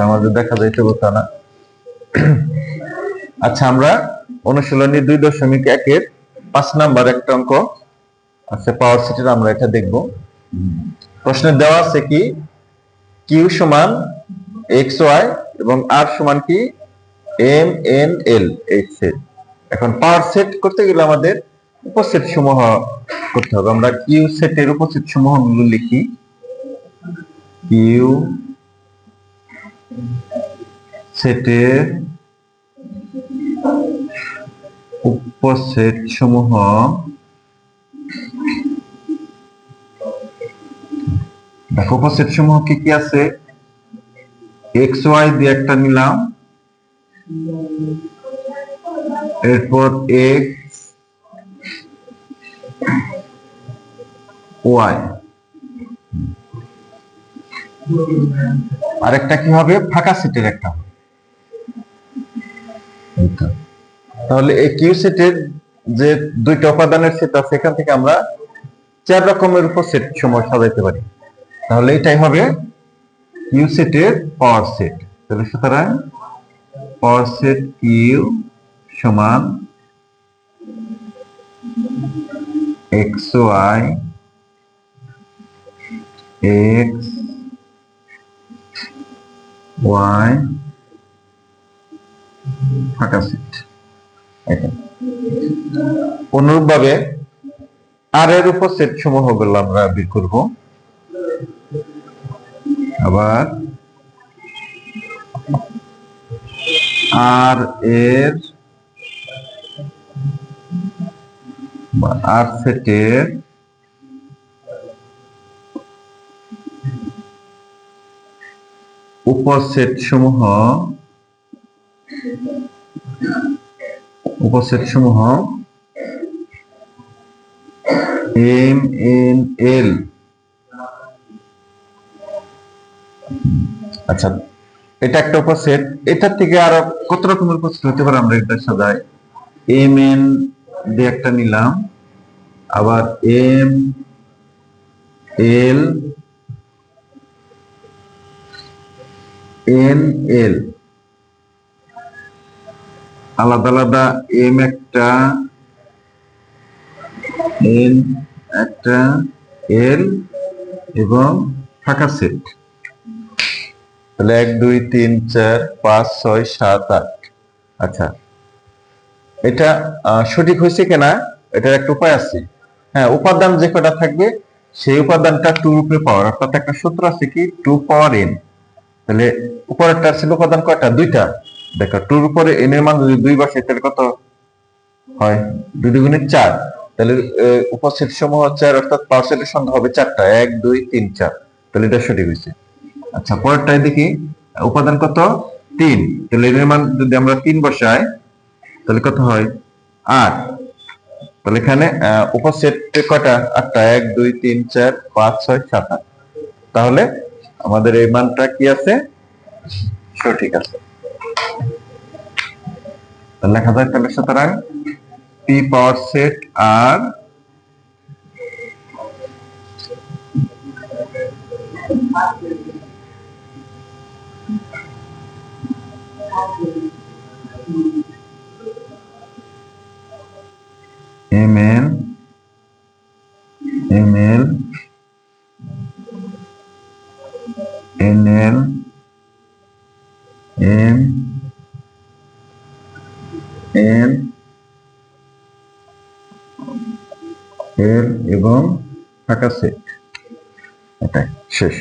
আমাদের দেখা যাইতে বোঝা না। আচ্ছা, আমরা অনুশীলনী 2.1 5 নাম্বার একটা অঙ্ক আছে পাওয়ার সেটের, আমরা এটা দেখব। প্রশ্নে দেওয়া আছে কি কিউ সমান এক্স ওয়াই এবং আর সমান কি এম এন এল এই সেট। এখন পাওয়ার সেট করতে গেলে আমাদের উপসেট সমূহ করতে হবে। আমরা কিউ সেটের উপসেট সমূহগুলো লিখি। কিউ সেটের উপসেট সমূহ দেখো, উপসেট সমূহ কি কি আছে? এক্স ওয়াই দিয়ে একটা নিলাম, এরপর এক্স ওয়াই, আরেকটা কি হবে? ফাঁকা সেটের একটা। তাহলে এই কিউ সেটের যে দুইটা উপাদানের সেট আছে, এখান থেকে আমরা 4 রকমের উপসেট সমূহ সাজাইতে পারি। তাহলে এটাই হবে কিউ সেটের পাওয়ার সেট। তাহলে সুতরাং পাওয়ার সেট কিউ সমান এক্স ওয়াই এক্স ওয়াই ফাঁকা সেট। অনুরূপ ভাবে আর এর উপসেট সমূহ গুলো আমরা বের করব। আবার আর এর আর সেটের উপসেট সমূহ এম এন এল। আচ্ছা, এটা একটা উপসেট। এটার থেকে আরো কত রকমের উপসেট হতে পারে আমরা এটা সাজাই। এম এন দিয়ে একটা নিলাম, আবার এম এল এন এল, আলাদা আলাদা এম একটা, এন একটা, এল এবং ফাঁকা সেট। তাহলে 1 2 3 4 5 6 7 8। আচ্ছা, এটা সঠিক হয়েছে কিনা এটার একটা উপায় আছে। হ্যাঁ, উপাদান যে কটা থাকবে সেই উপাদানটা 2 রূপে পাওয়ার, অর্থাৎ একটা সূত্র আছে কি 2 পাওয়ার n। তাহলে উপরেরটা ছিল উপাদান কয়টা? 2টা। দেখো 2 এর উপরে n এর মান যদি 2 বসাই তাহলে কত হয়? 2 দুগুণে 4। তাহলে উপসেট সমূহ 4, অর্থাৎ পাওয়ার সেটের সংখ্যা হবে 4টা, 1 2 3 4। তাহলে এটা সঠিক হয়েছে। আচ্ছা, পরেরটাই দেখি। উপাদান কত? 3। তাহলে n এর মান যদি আমরা 3 বসাই তাহলে কত হয়? 8। তাহলে এখানে উপসেট কয়টা? 8টা, 1 2 3 4 5 6 7 8। তাহলে আমাদের এই মানটা কি আছে? সঠিক আছে। লেখা যায় তাহলে সুতরাং পি পাওয়ার সেট আর M N M L N L M N L এবং ফাঁকা সেট। এটাই শেষ।